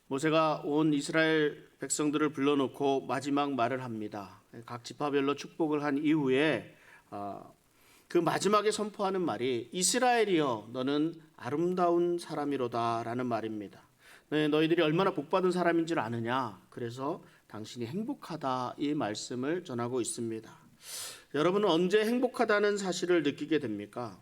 모세가 온 이스라엘 백성들을 불러놓고 마지막 말을 합니다. 각 지파별로 축복을 한 이후에 그 마지막에 선포하는 말이 이스라엘이여 너는 아름다운 사람이로다 라는 말입니다. 너희들이 얼마나 복받은 사람인 줄 아느냐, 그래서 당신이 행복하다, 이 말씀을 전하고 있습니다. 여러분은 언제 행복하다는 사실을 느끼게 됩니까?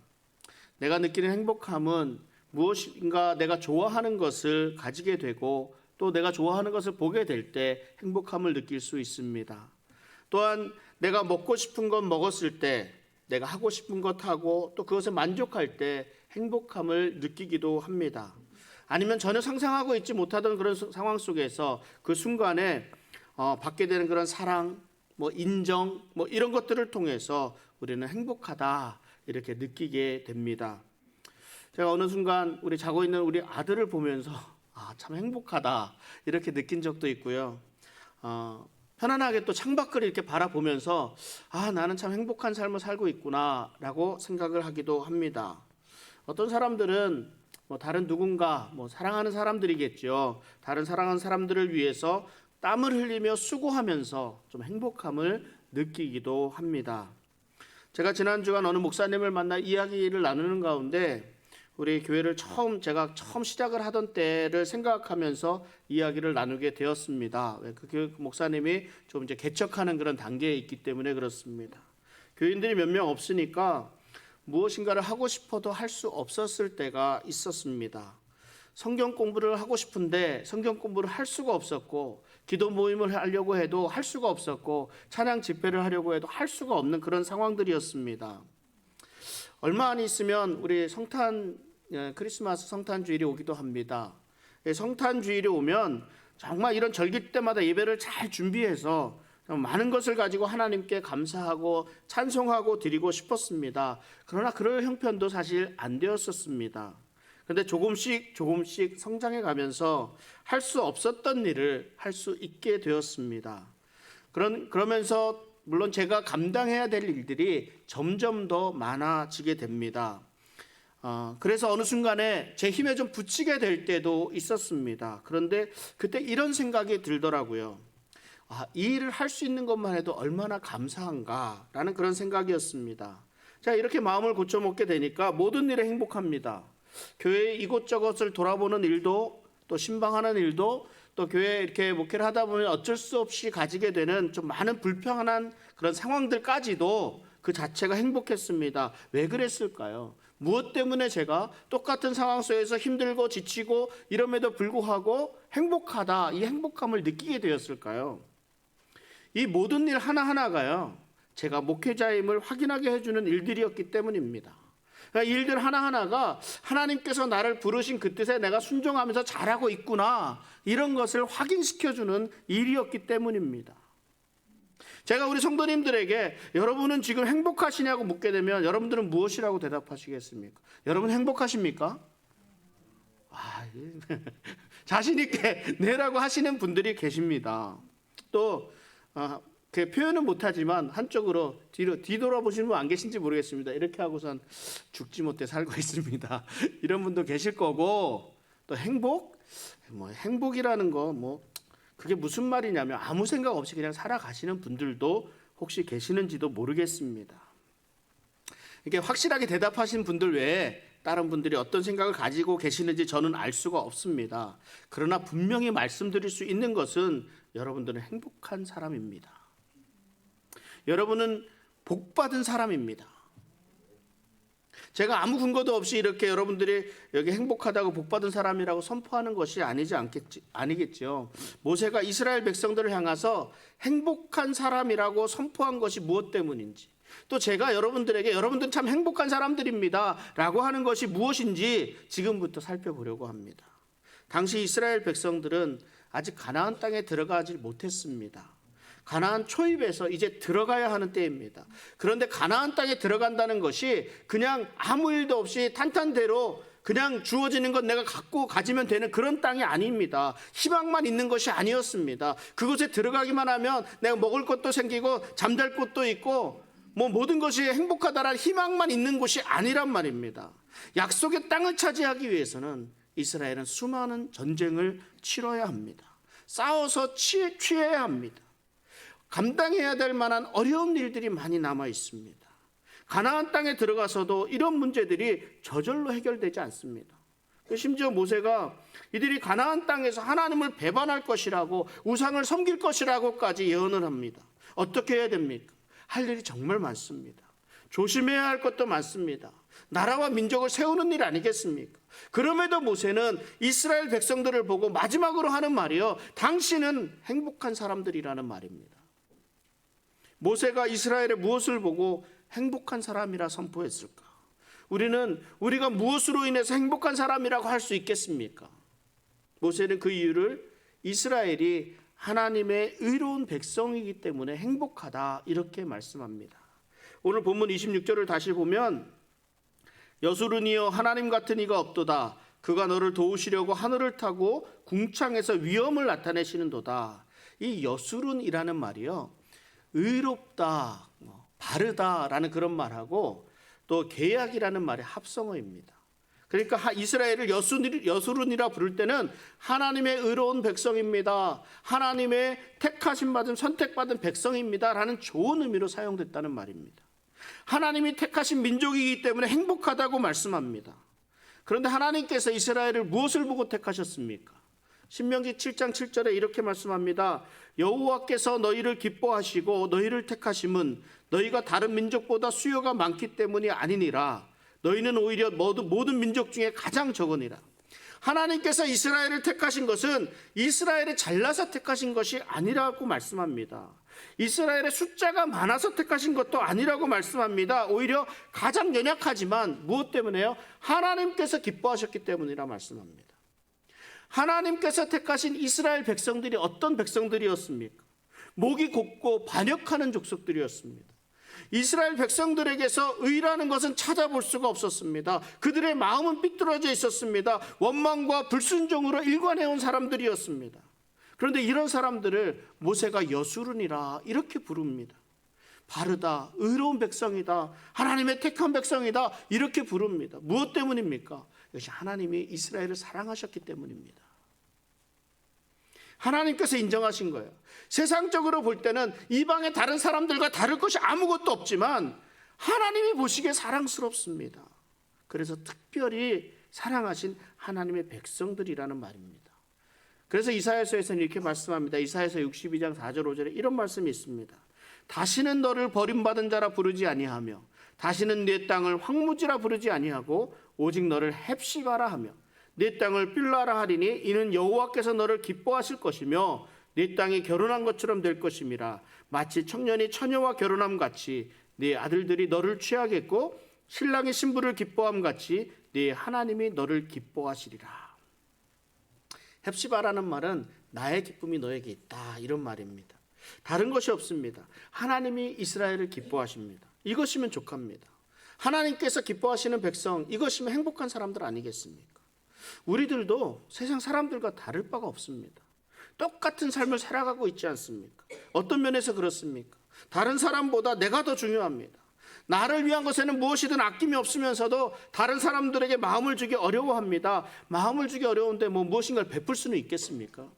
내가 느끼는 행복함은 무엇인가 내가 좋아하는 것을 가지게 되고 또 내가 좋아하는 것을 보게 될 때 행복함을 느낄 수 있습니다. 또한 내가 먹고 싶은 것 먹었을 때, 내가 하고 싶은 것 하고 또 그것에 만족할 때 행복함을 느끼기도 합니다. 아니면 전혀 상상하고 있지 못하던 그런 상황 속에서 그 순간에 받게 되는 그런 사랑, 인정, 이런 것들을 통해서 우리는 행복하다 이렇게 느끼게 됩니다. 제가 어느 순간 우리 자고 있는 우리 아들을 보면서 참 행복하다 이렇게 느낀 적도 있고요. 편안하게 또 창밖을 이렇게 바라보면서 나는 참 행복한 삶을 살고 있구나 라고 생각을 하기도 합니다. 어떤 사람들은 다른 누군가 사랑하는 사람들이겠죠. 다른 사랑하는 사람들을 위해서 땀을 흘리며 수고하면서 좀 행복함을 느끼기도 합니다. 제가 지난 주간 어느 목사님을 만나 이야기를 나누는 가운데 우리 교회를 제가 처음 시작을 하던 때를 생각하면서 이야기를 나누게 되었습니다. 그 목사님이 좀 이제 개척하는 그런 단계에 있기 때문에 그렇습니다. 교인들이 몇 명 없으니까 무엇인가를 하고 싶어도 할 수 없었을 때가 있었습니다. 성경 공부를 하고 싶은데 성경 공부를 할 수가 없었고, 기도 모임을 하려고 해도 할 수가 없었고, 찬양 집회를 하려고 해도 할 수가 없는 그런 상황들이었습니다. 얼마 안 있으면 우리 크리스마스 성탄 주일이 오기도 합니다. 성탄 주일이 오면 정말 이런 절기 때마다 예배를 잘 준비해서 많은 것을 가지고 하나님께 감사하고 찬송하고 드리고 싶었습니다. 그러나 그럴 형편도 사실 안 되었었습니다. 그런데 조금씩 성장해 가면서 할 수 없었던 일을 할 수 있게 되었습니다. 그러면서 물론 제가 감당해야 될 일들이 점점 더 많아지게 됩니다. 그래서 어느 순간에 제 힘에 좀 부치게 될 때도 있었습니다. 그런데 그때 이런 생각이 들더라고요. 이 일을 할 수 있는 것만 해도 얼마나 감사한가라는 그런 생각이었습니다. 자, 이렇게 마음을 고쳐먹게 되니까 모든 일에 행복합니다. 교회 이곳저곳을 돌아보는 일도, 또 신방하는 일도, 또 교회에 이렇게 목회를 하다 보면 어쩔 수 없이 가지게 되는 좀 많은 불평한 그런 상황들까지도 그 자체가 행복했습니다. 왜 그랬을까요? 무엇 때문에 제가 똑같은 상황 속에서 힘들고 지치고 이럼에도 불구하고 행복하다, 이 행복함을 느끼게 되었을까요? 이 모든 일 하나하나가요, 제가 목회자임을 확인하게 해주는 일들이었기 때문입니다. 그러니까 일들 하나하나가 하나님께서 나를 부르신 그 뜻에 내가 순종하면서 잘하고 있구나, 이런 것을 확인시켜주는 일이었기 때문입니다. 제가 우리 성도님들에게 여러분은 지금 행복하시냐고 묻게 되면 여러분들은 무엇이라고 대답하시겠습니까? 여러분 행복하십니까? 자신 있게 네라고 하시는 분들이 계십니다. 또 그 표현은 못하지만 한쪽으로 뒤돌아보시는 분 안 계신지 모르겠습니다. 이렇게 하고선 죽지 못해 살고 있습니다. 이런 분도 계실 거고, 또 행복이라는 거 그게 무슨 말이냐면 아무 생각 없이 그냥 살아가시는 분들도 혹시 계시는지도 모르겠습니다. 이게 확실하게 대답하신 분들 외에 다른 분들이 어떤 생각을 가지고 계시는지 저는 알 수가 없습니다. 그러나 분명히 말씀드릴 수 있는 것은 여러분들은 행복한 사람입니다. 여러분은 복받은 사람입니다. 제가 아무 근거도 없이 이렇게 여러분들이 여기 행복하다고 복받은 사람이라고 선포하는 것이 아니겠죠. 모세가 이스라엘 백성들을 향해서 행복한 사람이라고 선포한 것이 무엇 때문인지, 또 제가 여러분들에게 여러분들은 참 행복한 사람들입니다 라고 하는 것이 무엇인지 지금부터 살펴보려고 합니다. 당시 이스라엘 백성들은 아직 가나안 땅에 들어가지 못했습니다. 가나안 초입에서 이제 들어가야 하는 때입니다. 그런데 가나안 땅에 들어간다는 것이 그냥 아무 일도 없이 탄탄대로 그냥 주어지는 것 내가 가지면 되는 그런 땅이 아닙니다. 희망만 있는 것이 아니었습니다. 그곳에 들어가기만 하면 내가 먹을 것도 생기고 잠잘 곳도 있고 모든 것이 행복하다라는 희망만 있는 곳이 아니란 말입니다. 약속의 땅을 차지하기 위해서는 이스라엘은 수많은 전쟁을 치러야 합니다. 싸워서 취해야 합니다. 감당해야 될 만한 어려운 일들이 많이 남아 있습니다. 가나안 땅에 들어가서도 이런 문제들이 저절로 해결되지 않습니다. 심지어 모세가 이들이 가나안 땅에서 하나님을 배반할 것이라고, 우상을 섬길 것이라고까지 예언을 합니다. 어떻게 해야 됩니까? 할 일이 정말 많습니다. 조심해야 할 것도 많습니다. 나라와 민족을 세우는 일 아니겠습니까? 그럼에도 모세는 이스라엘 백성들을 보고 마지막으로 하는 말이요, 당신은 행복한 사람들이라는 말입니다. 모세가 이스라엘의 무엇을 보고 행복한 사람이라 선포했을까? 우리가 무엇으로 인해서 행복한 사람이라고 할 수 있겠습니까? 모세는 그 이유를 이스라엘이 하나님의 의로운 백성이기 때문에 행복하다, 이렇게 말씀합니다. 오늘 본문 26절을 다시 보면, 여수른이여 하나님 같은 이가 없도다. 그가 너를 도우시려고 하늘을 타고 궁창에서 위엄을 나타내시는도다. 이 여수른이라는 말이요, 의롭다, 바르다라는 그런 말하고 또 계약이라는 말의 합성어입니다. 그러니까 이스라엘을 여수른이라 부를 때는 하나님의 의로운 백성입니다, 하나님의 택하심 받은, 선택받은 백성입니다 라는 좋은 의미로 사용됐다는 말입니다. 하나님이 택하신 민족이기 때문에 행복하다고 말씀합니다. 그런데 하나님께서 이스라엘을 무엇을 보고 택하셨습니까? 신명기 7장 7절에 이렇게 말씀합니다. 여호와께서 너희를 기뻐하시고 너희를 택하심은 너희가 다른 민족보다 수요가 많기 때문이 아니니라. 너희는 오히려 모든 민족 중에 가장 적으니라. 하나님께서 이스라엘을 택하신 것은 이스라엘이 잘나서 택하신 것이 아니라고 말씀합니다. 이스라엘의 숫자가 많아서 택하신 것도 아니라고 말씀합니다. 오히려 가장 연약하지만 무엇 때문에요? 하나님께서 기뻐하셨기 때문이라 말씀합니다. 하나님께서 택하신 이스라엘 백성들이 어떤 백성들이었습니까? 목이 곱고 반역하는 족속들이었습니다. 이스라엘 백성들에게서 의라는 것은 찾아볼 수가 없었습니다. 그들의 마음은 삐뚤어져 있었습니다. 원망과 불순종으로 일관해온 사람들이었습니다. 그런데 이런 사람들을 모세가 여수른이라 이렇게 부릅니다. 바르다, 의로운 백성이다, 하나님의 택한 백성이다, 이렇게 부릅니다. 무엇 때문입니까? 이것이 하나님이 이스라엘을 사랑하셨기 때문입니다. 하나님께서 인정하신 거예요. 세상적으로 볼 때는 이방의 다른 사람들과 다를 것이 아무것도 없지만 하나님이 보시기에 사랑스럽습니다. 그래서 특별히 사랑하신 하나님의 백성들이라는 말입니다. 그래서 이사야서에서는 이렇게 말씀합니다. 이사야서 62장 4절 5절에 이런 말씀이 있습니다. 다시는 너를 버림받은 자라 부르지 아니하며 다시는 네 땅을 황무지라 부르지 아니하고 오직 너를 헵시바라 하며 네 땅을 빌라라 하리니 이는 여호와께서 너를 기뻐하실 것이며 네 땅이 결혼한 것처럼 될 것임이라. 마치 청년이 처녀와 결혼함 같이 네 아들들이 너를 취하겠고 신랑이 신부를 기뻐함 같이 네 하나님이 너를 기뻐하시리라. 헵시바라는 말은 나의 기쁨이 너에게 있다, 이런 말입니다. 다른 것이 없습니다. 하나님이 이스라엘을 기뻐하십니다. 이것이면 족합니다. 하나님께서 기뻐하시는 백성, 이것이면 행복한 사람들 아니겠습니까? 우리들도 세상 사람들과 다를 바가 없습니다. 똑같은 삶을 살아가고 있지 않습니까? 어떤 면에서 그렇습니까? 다른 사람보다 내가 더 중요합니다. 나를 위한 것에는 무엇이든 아낌이 없으면서도 다른 사람들에게 마음을 주기 어려워합니다. 마음을 주기 어려운데 무엇인가를 베풀 수는 있겠습니까?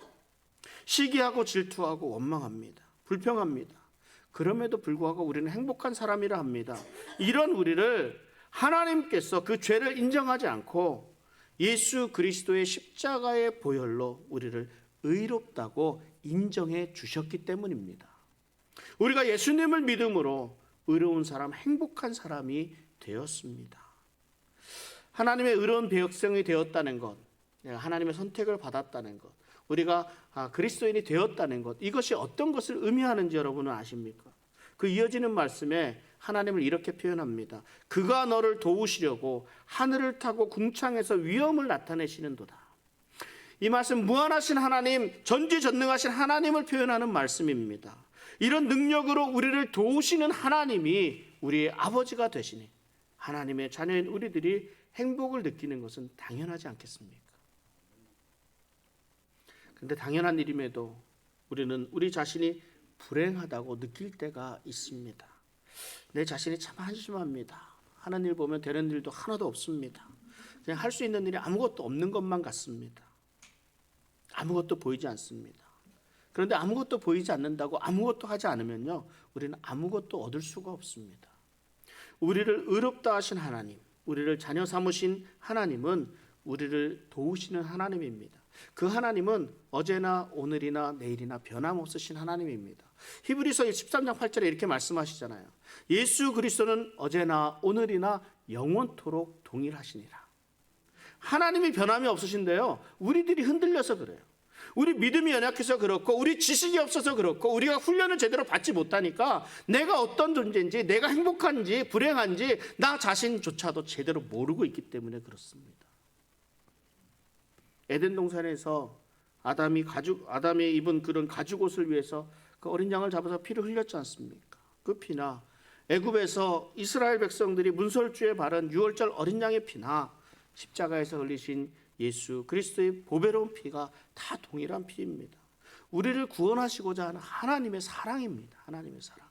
시기하고 질투하고 원망합니다. 불평합니다. 그럼에도 불구하고 우리는 행복한 사람이라 합니다. 이런 우리를 하나님께서 그 죄를 인정하지 않고 예수 그리스도의 십자가의 보혈로 우리를 의롭다고 인정해 주셨기 때문입니다. 우리가 예수님을 믿음으로 의로운 사람, 행복한 사람이 되었습니다. 하나님의 의로운 백성이 되었다는 것, 하나님의 선택을 받았다는 것, 우리가 그리스도인이 되었다는 것, 이것이 어떤 것을 의미하는지 여러분은 아십니까? 그 이어지는 말씀에 하나님을 이렇게 표현합니다. 그가 너를 도우시려고 하늘을 타고 궁창에서 위엄을 나타내시는도다. 이 말씀 무한하신 하나님, 전지전능하신 하나님을 표현하는 말씀입니다. 이런 능력으로 우리를 도우시는 하나님이 우리의 아버지가 되시니 하나님의 자녀인 우리들이 행복을 느끼는 것은 당연하지 않겠습니까? 그런데 당연한 일임에도 우리는 우리 자신이 불행하다고 느낄 때가 있습니다. 내 자신이 참 한심합니다. 하는 일 보면 되는 일도 하나도 없습니다. 그냥 할 수 있는 일이 아무것도 없는 것만 같습니다. 아무것도 보이지 않습니다. 그런데 아무것도 보이지 않는다고 아무것도 하지 않으면요, 우리는 아무것도 얻을 수가 없습니다. 우리를 의롭다 하신 하나님, 우리를 자녀 삼으신 하나님은 우리를 도우시는 하나님입니다. 그 하나님은 어제나 오늘이나 내일이나 변함없으신 하나님입니다. 히브리서 13장 8절에 이렇게 말씀하시잖아요. 예수 그리스도는 어제나 오늘이나 영원토록 동일하시니라. 하나님이 변함이 없으신데요, 우리들이 흔들려서 그래요. 우리 믿음이 연약해서 그렇고, 우리 지식이 없어서 그렇고, 우리가 훈련을 제대로 받지 못하니까 내가 어떤 존재인지, 내가 행복한지 불행한지 나 자신조차도 제대로 모르고 있기 때문에 그렇습니다. 에덴 동산에서 아담이 입은 그런 가죽옷을 위해서 그 어린 양을 잡아서 피를 흘렸지 않습니까? 그 피나 애굽에서 이스라엘 백성들이 문설주에 바른 유월절 어린 양의 피나 십자가에서 흘리신 예수 그리스도의 보배로운 피가 다 동일한 피입니다. 우리를 구원하시고자 하는 하나님의 사랑입니다. 하나님의 사랑.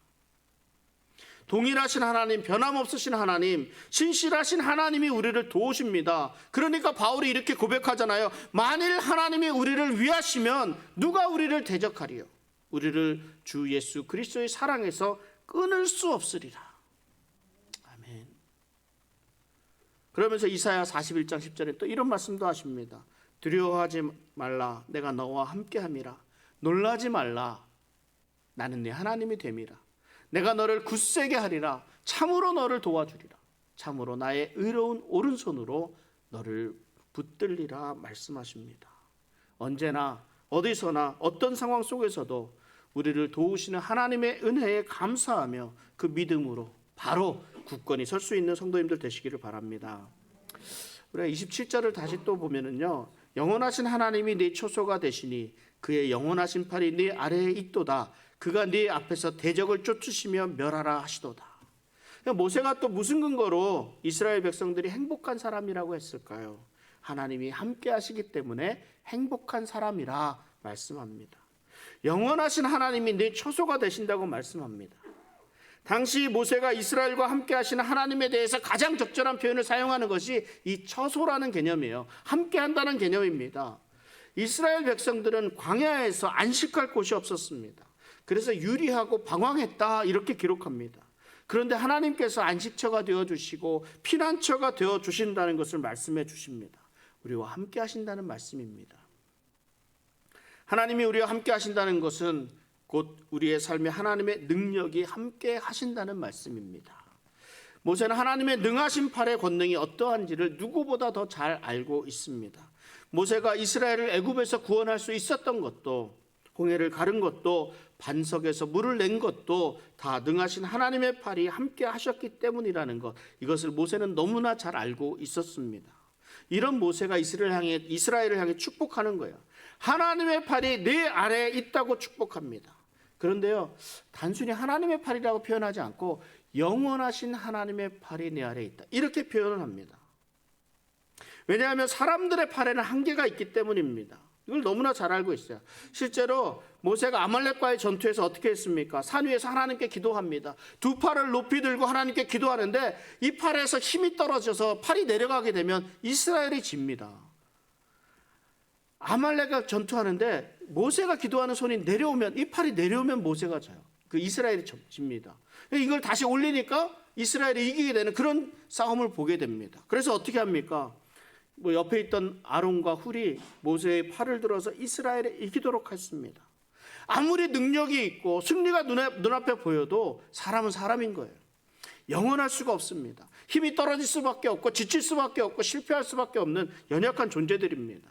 동일하신 하나님, 변함없으신 하나님, 신실하신 하나님이 우리를 도우십니다. 그러니까 바울이 이렇게 고백하잖아요. 만일 하나님이 우리를 위하시면 누가 우리를 대적하리요? 우리를 주 예수 그리스도의 사랑에서 끊을 수 없으리라. 아멘. 그러면서 이사야 41장 10절에 또 이런 말씀도 하십니다. 두려워하지 말라, 내가 너와 함께함이라. 놀라지 말라, 나는 네 하나님이 됨이라. 내가 너를 굳세게 하리라. 참으로 너를 도와주리라. 참으로 나의 의로운 오른손으로 너를 붙들리라 말씀하십니다. 언제나 어디서나 어떤 상황 속에서도 우리를 도우시는 하나님의 은혜에 감사하며 그 믿음으로 바로 굳건히 설 수 있는 성도님들 되시기를 바랍니다. 우리가 27절을 다시 또 보면은요, 영원하신 하나님이 네 초소가 되시니 그의 영원하신 팔이 네 아래에 있도다. 그가 네 앞에서 대적을 쫓으시며 멸하라 하시도다. 모세가 또 무슨 근거로 이스라엘 백성들이 행복한 사람이라고 했을까요? 하나님이 함께 하시기 때문에 행복한 사람이라 말씀합니다. 영원하신 하나님이 네 초소가 되신다고 말씀합니다. 당시 모세가 이스라엘과 함께 하시는 하나님에 대해서 가장 적절한 표현을 사용하는 것이 이 처소라는 개념이에요. 함께 한다는 개념입니다. 이스라엘 백성들은 광야에서 안식할 곳이 없었습니다. 그래서 유리하고 방황했다 이렇게 기록합니다. 그런데 하나님께서 안식처가 되어주시고 피난처가 되어주신다는 것을 말씀해 주십니다. 우리와 함께 하신다는 말씀입니다. 하나님이 우리와 함께 하신다는 것은 곧 우리의 삶에 하나님의 능력이 함께 하신다는 말씀입니다. 모세는 하나님의 능하신 팔의 권능이 어떠한지를 누구보다 더 잘 알고 있습니다. 모세가 이스라엘을 애굽에서 구원할 수 있었던 것도, 홍해를 가른 것도, 반석에서 물을 낸 것도 다 능하신 하나님의 팔이 함께 하셨기 때문이라는 것, 이것을 모세는 너무나 잘 알고 있었습니다. 이런 모세가 이스라엘을 향해 축복하는 거예요. 하나님의 팔이 내 아래에 있다고 축복합니다. 그런데요, 단순히 하나님의 팔이라고 표현하지 않고 영원하신 하나님의 팔이 내 아래에 있다, 이렇게 표현을 합니다. 왜냐하면 사람들의 팔에는 한계가 있기 때문입니다. 이걸 너무나 잘 알고 있어요. 실제로 모세가 아말렉과의 전투에서 어떻게 했습니까? 산 위에서 하나님께 기도합니다. 두 팔을 높이 들고 하나님께 기도하는데 이 팔에서 힘이 떨어져서 팔이 내려가게 되면 이스라엘이 집니다. 아말렉과 전투하는데 모세가 기도하는 손이 내려오면, 이 팔이 내려오면 모세가 져요. 그 이스라엘이 집니다. 이걸 다시 올리니까 이스라엘이 이기게 되는 그런 싸움을 보게 됩니다. 그래서 어떻게 합니까? 옆에 있던 아론과 훌이 모세의 팔을 들어서 이스라엘에 이기도록 했습니다. 아무리 능력이 있고 승리가 눈앞에 보여도 사람은 사람인 거예요. 영원할 수가 없습니다. 힘이 떨어질 수밖에 없고 지칠 수밖에 없고 실패할 수밖에 없는 연약한 존재들입니다.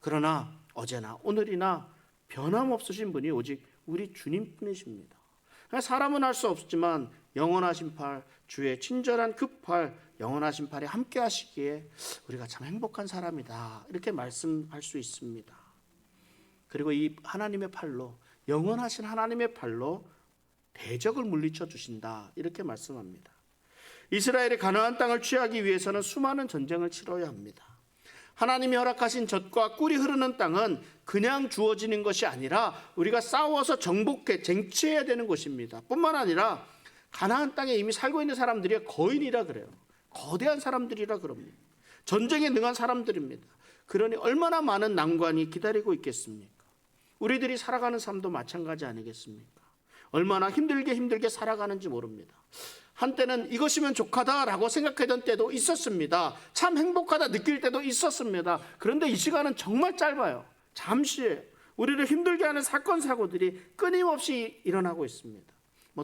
그러나 어제나 오늘이나 변함없으신 분이 오직 우리 주님뿐이십니다. 사람은 할 수 없지만 영원하신 팔, 주의 친절한 그 팔, 영원하신 팔이 함께 하시기에 우리가 참 행복한 사람이다, 이렇게 말씀할 수 있습니다. 그리고 이 하나님의 팔로, 영원하신 하나님의 팔로 대적을 물리쳐 주신다, 이렇게 말씀합니다. 이스라엘이 가나안 땅을 취하기 위해서는 수많은 전쟁을 치러야 합니다. 하나님이 허락하신 젖과 꿀이 흐르는 땅은 그냥 주어지는 것이 아니라 우리가 싸워서 정복해 쟁취해야 되는 것입니다. 뿐만 아니라 가나안 땅에 이미 살고 있는 사람들이 거인이라 그래요. 거대한 사람들이라 그럽니다. 전쟁에 능한 사람들입니다. 그러니 얼마나 많은 난관이 기다리고 있겠습니까? 우리들이 살아가는 삶도 마찬가지 아니겠습니까? 얼마나 힘들게 살아가는지 모릅니다. 한때는 이것이면 족하다라고 생각했던 때도 있었습니다. 참 행복하다 느낄 때도 있었습니다. 그런데 이 시간은 정말 짧아요. 잠시예요. 우리를 힘들게 하는 사건 사고들이 끊임없이 일어나고 있습니다.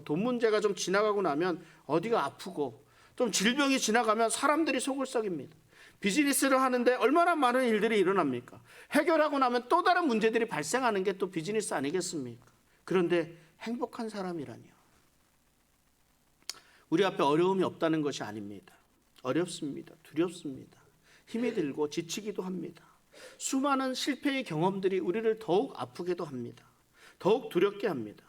돈 문제가 좀 지나가고 나면 어디가 아프고 좀 질병이 지나가면 사람들이 속을 썩입니다. 비즈니스를 하는데 얼마나 많은 일들이 일어납니까? 해결하고 나면 또 다른 문제들이 발생하는 게 또 비즈니스 아니겠습니까? 그런데 행복한 사람이라니요. 우리 앞에 어려움이 없다는 것이 아닙니다. 어렵습니다. 두렵습니다. 힘이 들고 지치기도 합니다. 수많은 실패의 경험들이 우리를 더욱 아프게도 합니다. 더욱 두렵게 합니다.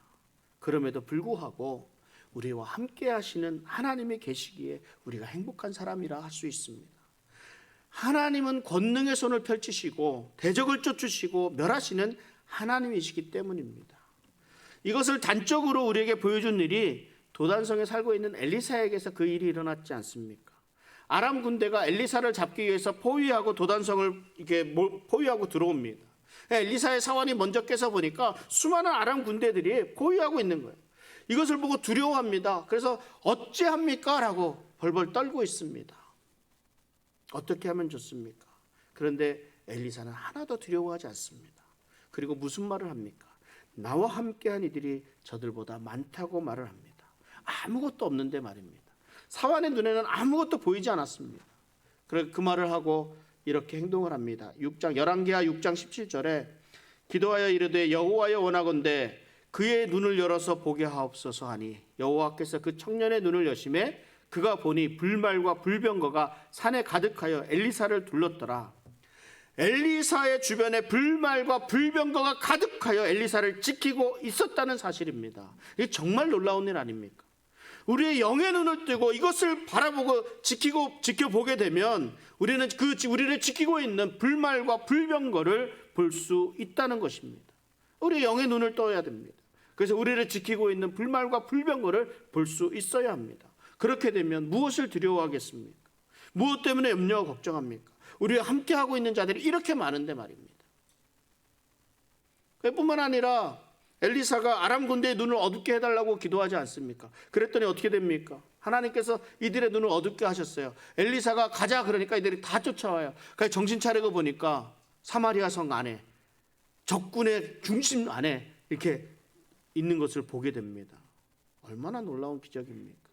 그럼에도 불구하고 우리와 함께 하시는 하나님이 계시기에 우리가 행복한 사람이라 할 수 있습니다. 하나님은 권능의 손을 펼치시고 대적을 쫓으시고 멸하시는 하나님이시기 때문입니다. 이것을 단적으로 우리에게 보여준 일이 도단성에 살고 있는 엘리사에게서 그 일이 일어났지 않습니까? 아람 군대가 엘리사를 잡기 위해서 포위하고 도단성을 이렇게 포위하고 들어옵니다. 엘리사의 사원이 먼저 깨서 보니까 수많은 아람 군대들이 포위하고 있는 거예요. 이것을 보고 두려워합니다. 그래서 어찌합니까? 라고 벌벌 떨고 있습니다. 어떻게 하면 좋습니까? 그런데 엘리사는 하나도 두려워하지 않습니다. 그리고 무슨 말을 합니까? 나와 함께한 이들이 저들보다 많다고 말을 합니다. 아무것도 없는데 말입니다. 사환의 눈에는 아무것도 보이지 않았습니다. 그래서 그 말을 하고 이렇게 행동을 합니다. 11기하 6장 17절에 기도하여 이르되 여호와여 원하건대 그의 눈을 열어서 보게 하옵소서 하니 여호와께서 그 청년의 눈을 여심해 그가 보니 불말과 불병거가 산에 가득하여 엘리사를 둘렀더라. 엘리사의 주변에 불말과 불병거가 가득하여 엘리사를 지키고 있었다는 사실입니다. 이게 정말 놀라운 일 아닙니까? 우리의 영의 눈을 뜨고 이것을 바라보고 지켜보게 되면 우리는 우리를 지키고 있는 불말과 불병거를 볼 수 있다는 것입니다. 우리의 영의 눈을 떠야 됩니다. 그래서 우리를 지키고 있는 불말과 불병거를 볼 수 있어야 합니다. 그렇게 되면 무엇을 두려워하겠습니까? 무엇 때문에 염려와 걱정합니까? 우리와 함께하고 있는 자들이 이렇게 많은데 말입니다. 그뿐만 아니라 엘리사가 아람 군대의 눈을 어둡게 해달라고 기도하지 않습니까? 그랬더니 어떻게 됩니까? 하나님께서 이들의 눈을 어둡게 하셨어요. 엘리사가 가자 그러니까 이들이 다 쫓아와요. 그래서 정신 차리고 보니까 사마리아 성 안에 적군의 중심 안에 이렇게 있는 것을 보게 됩니다. 얼마나 놀라운 기적입니까?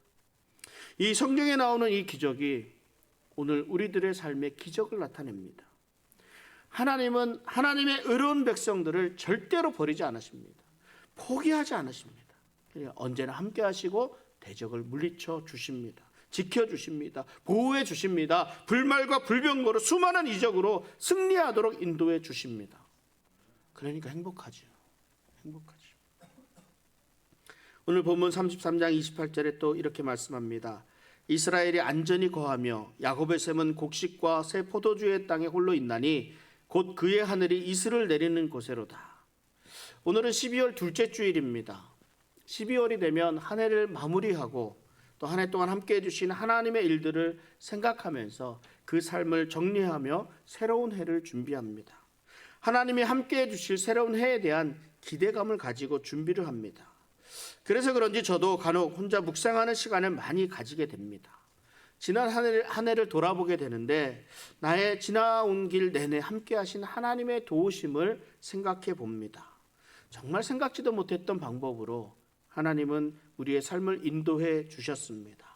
이 성경에 나오는 이 기적이 오늘 우리들의 삶의 기적을 나타냅니다. 하나님은 하나님의 의로운 백성들을 절대로 버리지 않으십니다. 포기하지 않으십니다. 언제나 함께 하시고 대적을 물리쳐 주십니다. 지켜주십니다. 보호해 주십니다. 불말과 불병거로 수많은 이적으로 승리하도록 인도해 주십니다. 그러니까 행복하죠. 행복하죠. 오늘 본문 33장 28절에 또 이렇게 말씀합니다. 이스라엘이 안전히 거하며 야곱의 샘은 곡식과 새 포도주의 땅에 홀로 있나니 곧 그의 하늘이 이슬을 내리는 곳에로다. 오늘은 12월 둘째 주일입니다. 12월이 되면 한 해를 마무리하고 또 한 해 동안 함께해 주신 하나님의 일들을 생각하면서 그 삶을 정리하며 새로운 해를 준비합니다. 하나님이 함께해 주실 새로운 해에 대한 기대감을 가지고 준비를 합니다. 그래서 그런지 저도 간혹 혼자 묵상하는 시간을 많이 가지게 됩니다. 지난 한 해를 돌아보게 되는데 나의 지나온 길 내내 함께 하신 하나님의 도우심을 생각해 봅니다. 정말 생각지도 못했던 방법으로 하나님은 우리의 삶을 인도해 주셨습니다.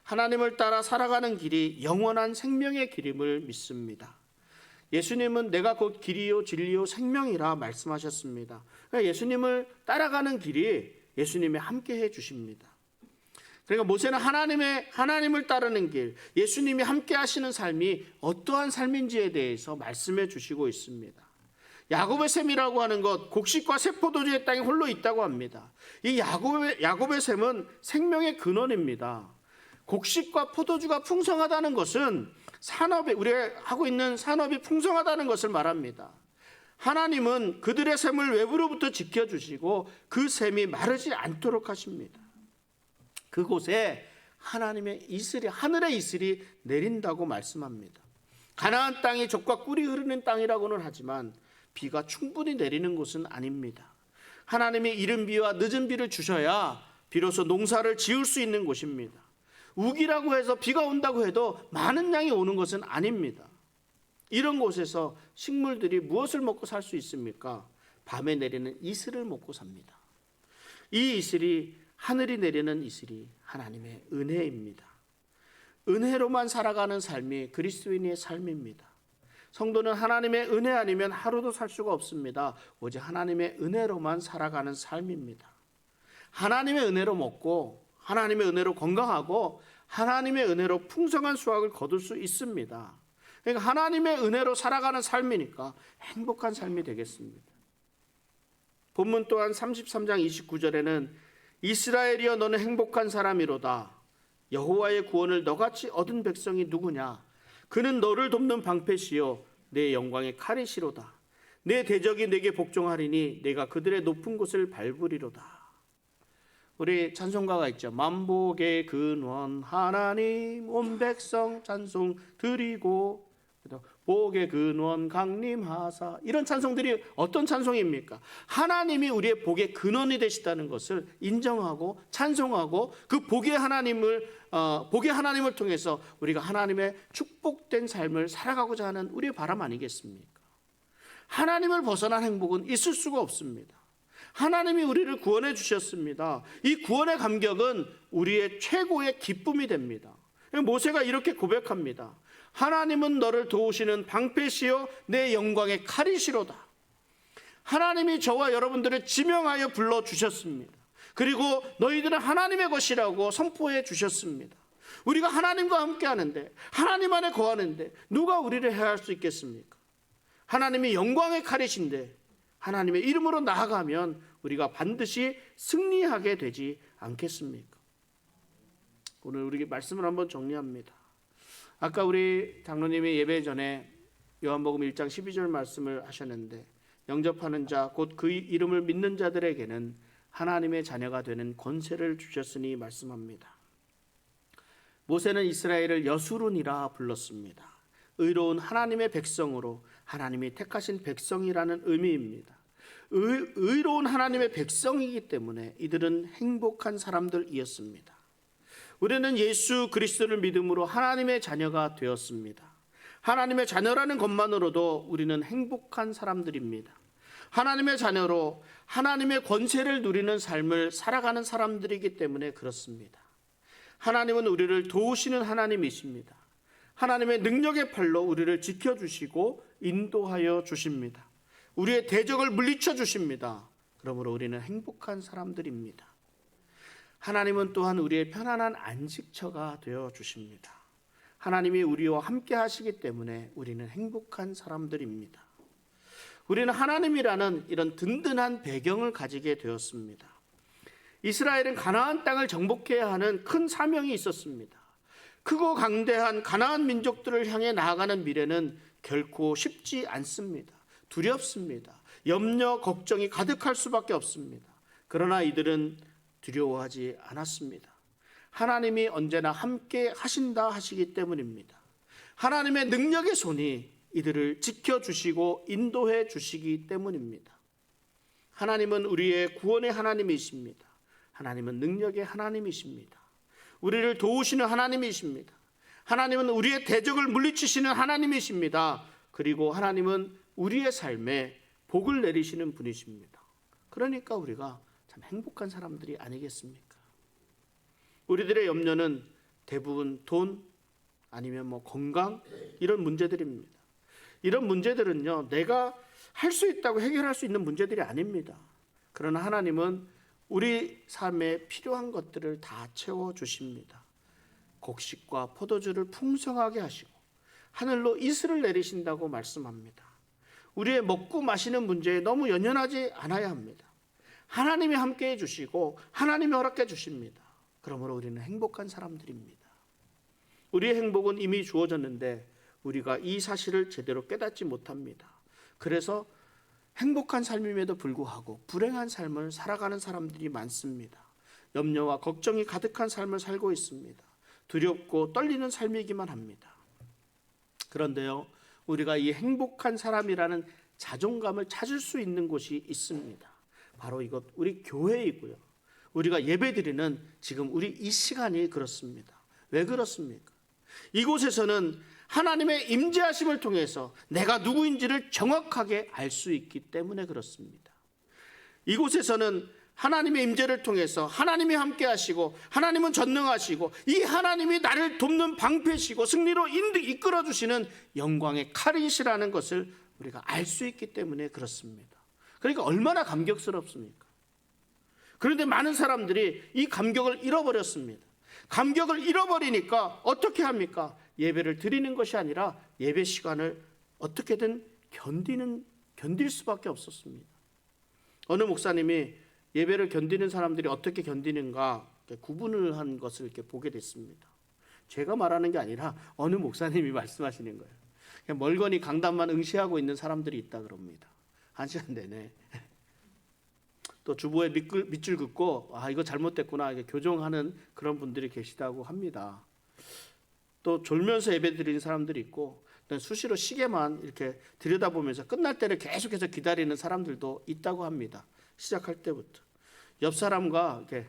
하나님을 따라 살아가는 길이 영원한 생명의 길임을 믿습니다. 예수님은 내가 곧 길이요 진리요 생명이라 말씀하셨습니다. 그러니까 예수님을 따라가는 길이 예수님이 함께 해 주십니다. 그러니까 모세는 하나님을 따르는 길, 예수님이 함께 하시는 삶이 어떠한 삶인지에 대해서 말씀해 주시고 있습니다. 야곱의 샘이라고 하는 것, 곡식과 새 포도주의 땅에 홀로 있다고 합니다. 이 야곱의 샘은 생명의 근원입니다. 곡식과 포도주가 풍성하다는 것은 우리가 하고 있는 산업이 풍성하다는 것을 말합니다. 하나님은 그들의 샘을 외부로부터 지켜주시고 그 샘이 마르지 않도록 하십니다. 그곳에 하나님의 이슬이, 하늘의 이슬이 내린다고 말씀합니다. 가나안 땅이 젖과 꿀이 흐르는 땅이라고는 하지만 비가 충분히 내리는 곳은 아닙니다. 하나님이 이른 비와 늦은 비를 주셔야 비로소 농사를 지을 수 있는 곳입니다. 우기라고 해서 비가 온다고 해도 많은 양이 오는 것은 아닙니다. 이런 곳에서 식물들이 무엇을 먹고 살 수 있습니까? 밤에 내리는 이슬을 먹고 삽니다. 이 이슬이, 하늘이 내리는 이슬이 하나님의 은혜입니다. 은혜로만 살아가는 삶이 그리스도인의 삶입니다. 성도는 하나님의 은혜 아니면 하루도 살 수가 없습니다. 오직 하나님의 은혜로만 살아가는 삶입니다. 하나님의 은혜로 먹고 하나님의 은혜로 건강하고 하나님의 은혜로 풍성한 수확을 거둘 수 있습니다. 그러니까 하나님의 은혜로 살아가는 삶이니까 행복한 삶이 되겠습니다. 본문 또한 33장 29절에는 이스라엘이여 너는 행복한 사람이로다. 여호와의 구원을 너같이 얻은 백성이 누구냐? 그는 너를 돕는 방패시요 내 영광의 칼이시로다. 내 대적이 내게 복종하리니 내가 그들의 높은 곳을 밟으리로다. 우리 찬송가가 있죠. 만복의 근원 하나님 온 백성 찬송 드리고, 복의 근원 강림하사. 이런 찬송들이 어떤 찬송입니까? 하나님이 우리의 복의 근원이 되시다는 것을 인정하고 찬송하고 그 복의 하나님을 통해서 우리가 하나님의 축복된 삶을 살아가고자 하는 우리의 바람 아니겠습니까? 하나님을 벗어난 행복은 있을 수가 없습니다. 하나님이 우리를 구원해 주셨습니다. 이 구원의 감격은 우리의 최고의 기쁨이 됩니다. 모세가 이렇게 고백합니다. 하나님은 너를 도우시는 방패시요 내 영광의 칼이시로다. 하나님이 저와 여러분들을 지명하여 불러주셨습니다. 그리고 너희들은 하나님의 것이라고 선포해 주셨습니다. 우리가 하나님과 함께 하는데, 하나님 안에 거하는데 누가 우리를 해할 수 있겠습니까? 하나님이 영광의 칼이신데 하나님의 이름으로 나아가면 우리가 반드시 승리하게 되지 않겠습니까? 오늘 우리 말씀을 한번 정리합니다. 아까 우리 장로님이 예배 전에 요한복음 1장 12절 말씀을 하셨는데, 영접하는 자 곧 그 이름을 믿는 자들에게는 하나님의 자녀가 되는 권세를 주셨으니 말씀합니다. 모세는 이스라엘을 여수론이라 불렀습니다. 의로운 하나님의 백성으로 하나님이 택하신 백성이라는 의미입니다. 의로운 하나님의 백성이기 때문에 이들은 행복한 사람들이었습니다. 우리는 예수 그리스도를 믿음으로 하나님의 자녀가 되었습니다. 하나님의 자녀라는 것만으로도 우리는 행복한 사람들입니다. 하나님의 자녀로 하나님의 권세를 누리는 삶을 살아가는 사람들이기 때문에 그렇습니다. 하나님은 우리를 도우시는 하나님이십니다. 하나님의 능력의 팔로 우리를 지켜주시고 인도하여 주십니다. 우리의 대적을 물리쳐 주십니다. 그러므로 우리는 행복한 사람들입니다. 하나님은 또한 우리의 편안한 안식처가 되어 주십니다. 하나님이 우리와 함께 하시기 때문에 우리는 행복한 사람들입니다. 우리는 하나님이라는 이런 든든한 배경을 가지게 되었습니다. 이스라엘은 가나안 땅을 정복해야 하는 큰 사명이 있었습니다. 크고 강대한 가나안 민족들을 향해 나아가는 미래는 결코 쉽지 않습니다. 두렵습니다. 염려, 걱정이 가득할 수밖에 없습니다. 그러나 이들은 두려워하지 않았습니다. 하나님이 언제나 함께 하신다 하시기 때문입니다. 하나님의 능력의 손이 이들을 지켜주시고 인도해 주시기 때문입니다. 하나님은 우리의 구원의 하나님이십니다. 하나님은 능력의 하나님이십니다. 우리를 도우시는 하나님이십니다. 하나님은 우리의 대적을 물리치시는 하나님이십니다. 그리고 하나님은 우리의 삶에 복을 내리시는 분이십니다. 그러니까 우리가 참 행복한 사람들이 아니겠습니까? 우리들의 염려는 대부분 돈 아니면 건강 이런 문제들입니다. 이런 문제들은요, 내가 할 수 있다고 해결할 수 있는 문제들이 아닙니다. 그러나 하나님은 우리 삶에 필요한 것들을 다 채워주십니다. 곡식과 포도주를 풍성하게 하시고 하늘로 이슬을 내리신다고 말씀합니다. 우리의 먹고 마시는 문제에 너무 연연하지 않아야 합니다. 하나님이 함께 해주시고 하나님이 허락해 주십니다. 그러므로 우리는 행복한 사람들입니다. 우리의 행복은 이미 주어졌는데 우리가 이 사실을 제대로 깨닫지 못합니다. 그래서 행복한 삶임에도 불구하고 불행한 삶을 살아가는 사람들이 많습니다. 염려와 걱정이 가득한 삶을 살고 있습니다. 두렵고 떨리는 삶이기만 합니다. 그런데요, 우리가 이 행복한 사람이라는 자존감을 찾을 수 있는 곳이 있습니다. 바로 이것 우리 교회이고요. 우리가 예배드리는 지금 우리 이 시간이 그렇습니다. 왜 그렇습니까? 이곳에서는 하나님의 임재하심을 통해서 내가 누구인지를 정확하게 알 수 있기 때문에 그렇습니다. 이곳에서는 하나님의 임재를 통해서 하나님이 함께 하시고 하나님은 전능하시고 이 하나님이 나를 돕는 방패시고 승리로 이끌어 주시는 영광의 칼이시라는 것을 우리가 알 수 있기 때문에 그렇습니다. 그러니까 얼마나 감격스럽습니까? 그런데 많은 사람들이 이 감격을 잃어버렸습니다. 감격을 잃어버리니까 어떻게 합니까? 예배를 드리는 것이 아니라 예배 시간을 어떻게든 견딜 수밖에 없었습니다. 어느 목사님이 예배를 견디는 사람들이 어떻게 견디는가 구분을 한 것을 이렇게 보게 됐습니다. 제가 말하는 게 아니라 어느 목사님이 말씀하시는 거예요. 그냥 멀거니 강단만 응시하고 있는 사람들이 있다 그럽니다. 1시간 내내. 또 주보에 밑줄 긋고 이거 잘못됐구나 이렇게 교정하는 그런 분들이 계시다고 합니다. 또 졸면서 예배 드리는 사람들이 있고 수시로 시계만 이렇게 들여다보면서 끝날 때를 계속해서 기다리는 사람들도 있다고 합니다. 시작할 때부터 옆 사람과 이렇게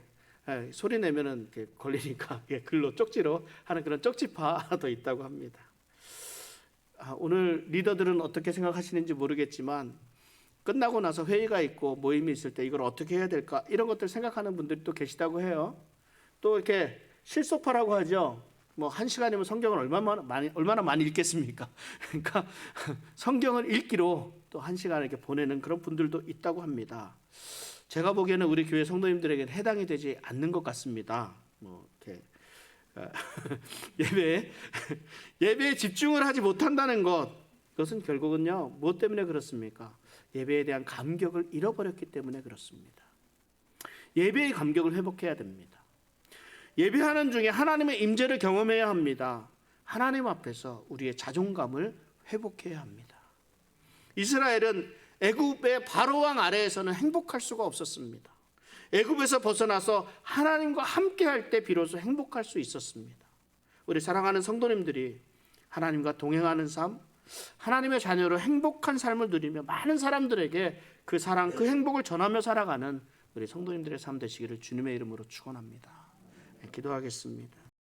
소리 내면은 이렇게 걸리니까 글로 쪽지로 하는 그런 쪽지파도 있다고 합니다. 오늘 리더들은 어떻게 생각하시는지 모르겠지만 끝나고 나서 회의가 있고 모임이 있을 때 이걸 어떻게 해야 될까 이런 것들 생각하는 분들이 또 계시다고 해요. 또 이렇게 실속파라고 하죠. 뭐 1시간이면 성경을 얼마나 많이 읽겠습니까? 그러니까 성경을 읽기로 또 1시간을 이렇게 보내는 그런 분들도 있다고 합니다. 제가 보기에는 우리 교회 성도님들에게는 해당이 되지 않는 것 같습니다. 뭐 이렇게 예배에 집중을 하지 못한다는 것, 그것은 결국은요 무엇 때문에 그렇습니까? 예배에 대한 감격을 잃어버렸기 때문에 그렇습니다. 예배의 감격을 회복해야 됩니다. 예배하는 중에 하나님의 임재를 경험해야 합니다. 하나님 앞에서 우리의 자존감을 회복해야 합니다. 이스라엘은 애굽의 바로왕 아래에서는 행복할 수가 없었습니다. 애굽에서 벗어나서 하나님과 함께할 때 비로소 행복할 수 있었습니다. 우리 사랑하는 성도님들이 하나님과 동행하는 삶, 하나님의 자녀로 행복한 삶을 누리며 많은 사람들에게 그 사랑, 그 행복을 전하며 살아가는 우리 성도님들의 삶 되시기를 주님의 이름으로 축원합니다. 기도하겠습니다.